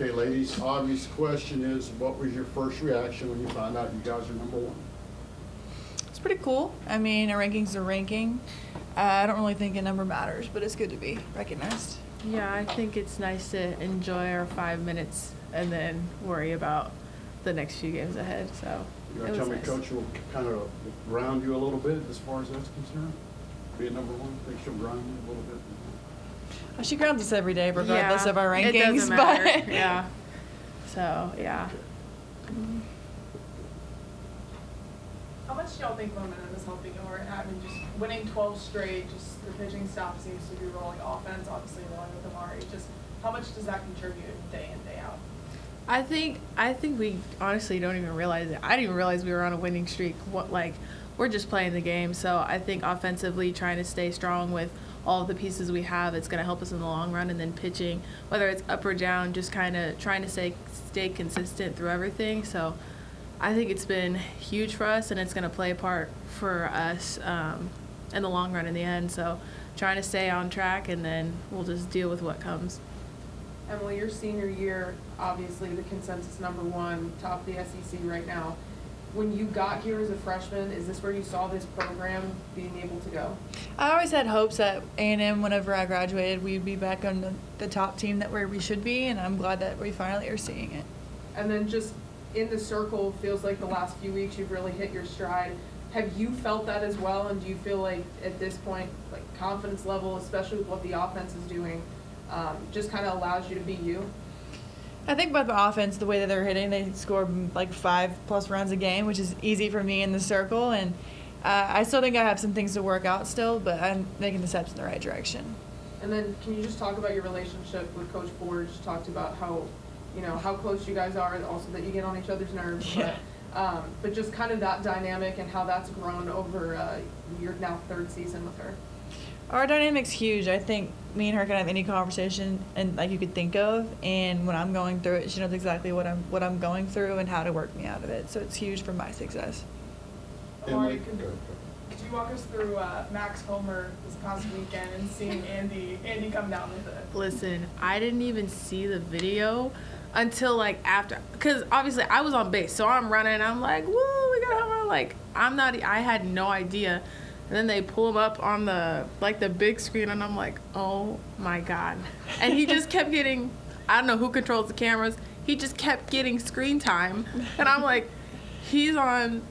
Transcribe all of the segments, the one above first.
Okay, ladies, obvious question is, what was your first reaction when you found out you guys are number one? It's pretty cool. I mean, a ranking's a ranking. I don't really think a number matters, but it's good to be recognized. Yeah, I think it's nice to enjoy our 5 minutes and then worry about the next few games ahead. So You want to tell me, Coach, will kind of ground you a little bit as far as that's concerned? Being number one, think she'll ground you a little bit? Well, she grounds us every day, regardless of our rankings. It doesn't matter. But Yeah. So, yeah. How much do y'all think momentum is helping you? Or having just winning 12 straight, just the pitching staff seems to be rolling offense, obviously rolling with Amari. Just how much does that contribute day in, day out? I think we honestly don't even realize it. I didn't even realize we were on a winning streak. We're just playing the game. So I think offensively trying to stay strong with all of the pieces we have, it's going to help us in the long run. And then pitching, whether it's up or down, just kind of trying to stay consistent through everything. So I think it's been huge for us, and it's going to play a part for us in the long run in the end. So trying to stay on track, and then we'll just deal with what comes. Emily, your senior year, obviously the consensus number one, top of the SEC right now. When you got here as a freshman, is this where you saw this program being able to go? I always had hopes that A&M, whenever I graduated, we'd be back on the top team that where we should be, and I'm glad that we finally are seeing it. And then just in the circle, feels like the last few weeks you've really hit your stride. Have you felt that as well? And do you feel like at this point, like confidence level, especially with what the offense is doing, just kind of allows you to be you? I think about the offense, the way that they're hitting, they score like 5+ runs a game, which is easy for me in the circle. And I still think I have some things to work out still, but I'm making the steps in the right direction. And then can you just talk about your relationship with Coach Ford? Just talked about how, how close you guys are, and also that you get on each other's nerves. Yeah. But just kind of that dynamic and how that's grown over your now third season with her. Our dynamic's huge. I think me and her can have any conversation and like you could think of, and when I'm going through it, she knows exactly what I'm going through and how to work me out of it. So it's huge for my success. Amari, could you walk us through Max Homer this past weekend and seeing Andy come down with it? Listen, I didn't even see the video until like after, because obviously I was on base, so I'm running and I'm like, woo, we got Homer. Like I had no idea. And then they pull him up on the big screen, and I'm like, oh my God. And he just kept getting, I don't know who controls the cameras, he just kept getting screen time. And I'm like, he's on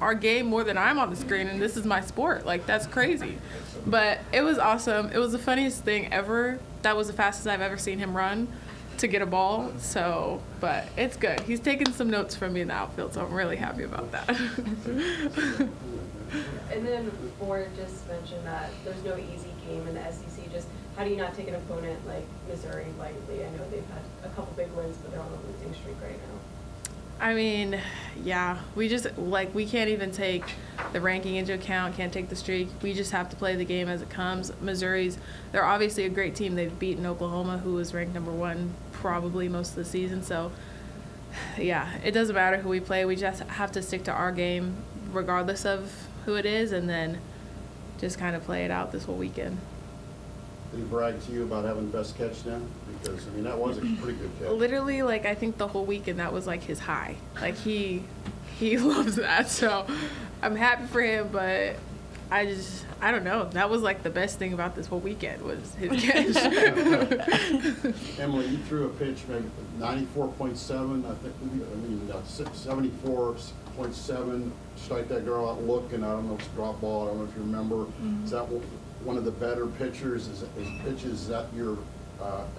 our game more than I'm on the screen, and this is my sport. Like, that's crazy. But it was awesome. It was the funniest thing ever. That was the fastest I've ever seen him run to get a ball. So, but it's good. He's taking some notes from me in the outfield, so I'm really happy about that. And then Ford just mentioned that there's no easy game in the SEC. Just how do you not take an opponent like Missouri lightly? I know they've had a couple big wins, but they're on a losing streak right now. I mean, yeah, we can't even take the ranking into account, can't take the streak. We just have to play the game as it comes. They're obviously a great team. They've beaten Oklahoma, who was ranked number one probably most of the season. So, yeah, it doesn't matter who we play. We just have to stick to our game regardless of who it is, and then just kind of play it out this whole weekend. Did he brag to you about having the best catch now? Because, I mean, that was a pretty good catch. Literally, I think the whole weekend that was his high. He loves that. So I'm happy for him, but I don't know. That was the best thing about this whole weekend was his catch. Emily, you threw a pitch maybe 94.7, I think. 74.7. Strike that girl out looking. I don't know if it's a drop ball. I don't know if you remember. Mm-hmm. Is that one of the better pitchers? Is that your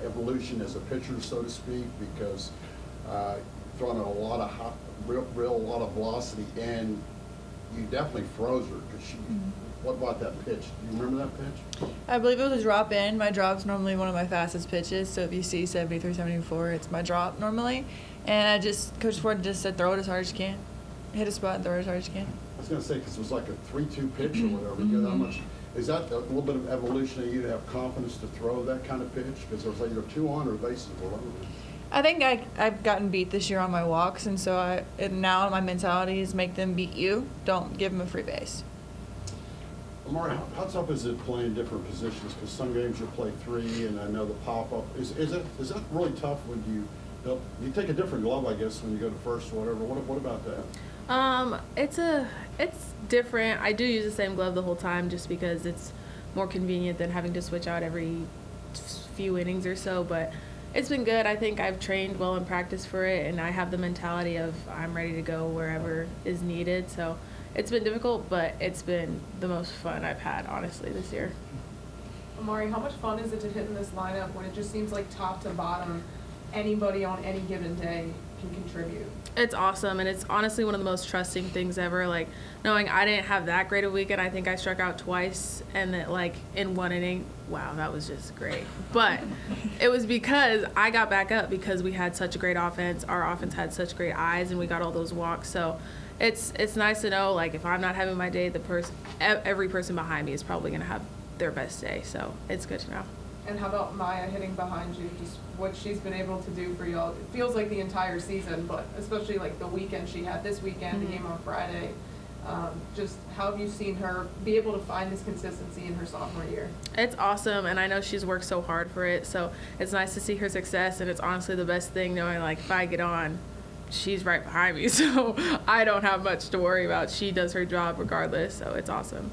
evolution as a pitcher, so to speak? Because throwing a lot of lot of velocity, and you definitely froze her. Cause what about that pitch? Do you remember that pitch? I believe it was a drop in. My drop's normally one of my fastest pitches. So if you see 73, 74, it's my drop normally. And Coach Ford just said throw it as hard as you can. Hit a spot and throw it as hard as you can. I was going to say, because it was like a 3-2 pitch or whatever. You know, that much. Is that a little bit of evolution of you to have confidence to throw that kind of pitch? Because there was either 2 on or bases were loaded. I think I've gotten beat this year on my walks, and so now my mentality is make them beat you. Don't give them a free base. Amari, how tough is it playing different positions? Because some games you play 3, and I know the pop-up. Is that really tough when you take a different glove, I guess, when you go to first or whatever? What about that? It's different. I do use the same glove the whole time just because it's more convenient than having to switch out every few innings or so, but it's been good. I think I've trained well in practice for it, and I have the mentality of I'm ready to go wherever is needed. So it's been difficult, but it's been the most fun I've had, honestly, this year. Amari, how much fun is it to hit in this lineup when it just seems like top to bottom, anybody on any given day can contribute? It's awesome, and it's honestly one of the most trusting things ever. Like, knowing I didn't have that great a weekend, I think I struck out twice, and that, like, in one inning, wow, that was just great. But it was because I got back up because we had such a great offense. Our offense had such great eyes, and we got all those walks. So it's nice to know, like, if I'm not having my day, every person behind me is probably going to have their best day. So it's good to know. And how about Maya hitting behind you? Just what she's been able to do for y'all. It feels like the entire season, but especially like the weekend she had this weekend, the game on Friday. Just how have you seen her be able to find this consistency in her sophomore year? It's awesome, and I know she's worked so hard for it, so it's nice to see her success, and it's honestly the best thing knowing, like, if I get on, she's right behind me, so I don't have much to worry about. She does her job regardless, so it's awesome.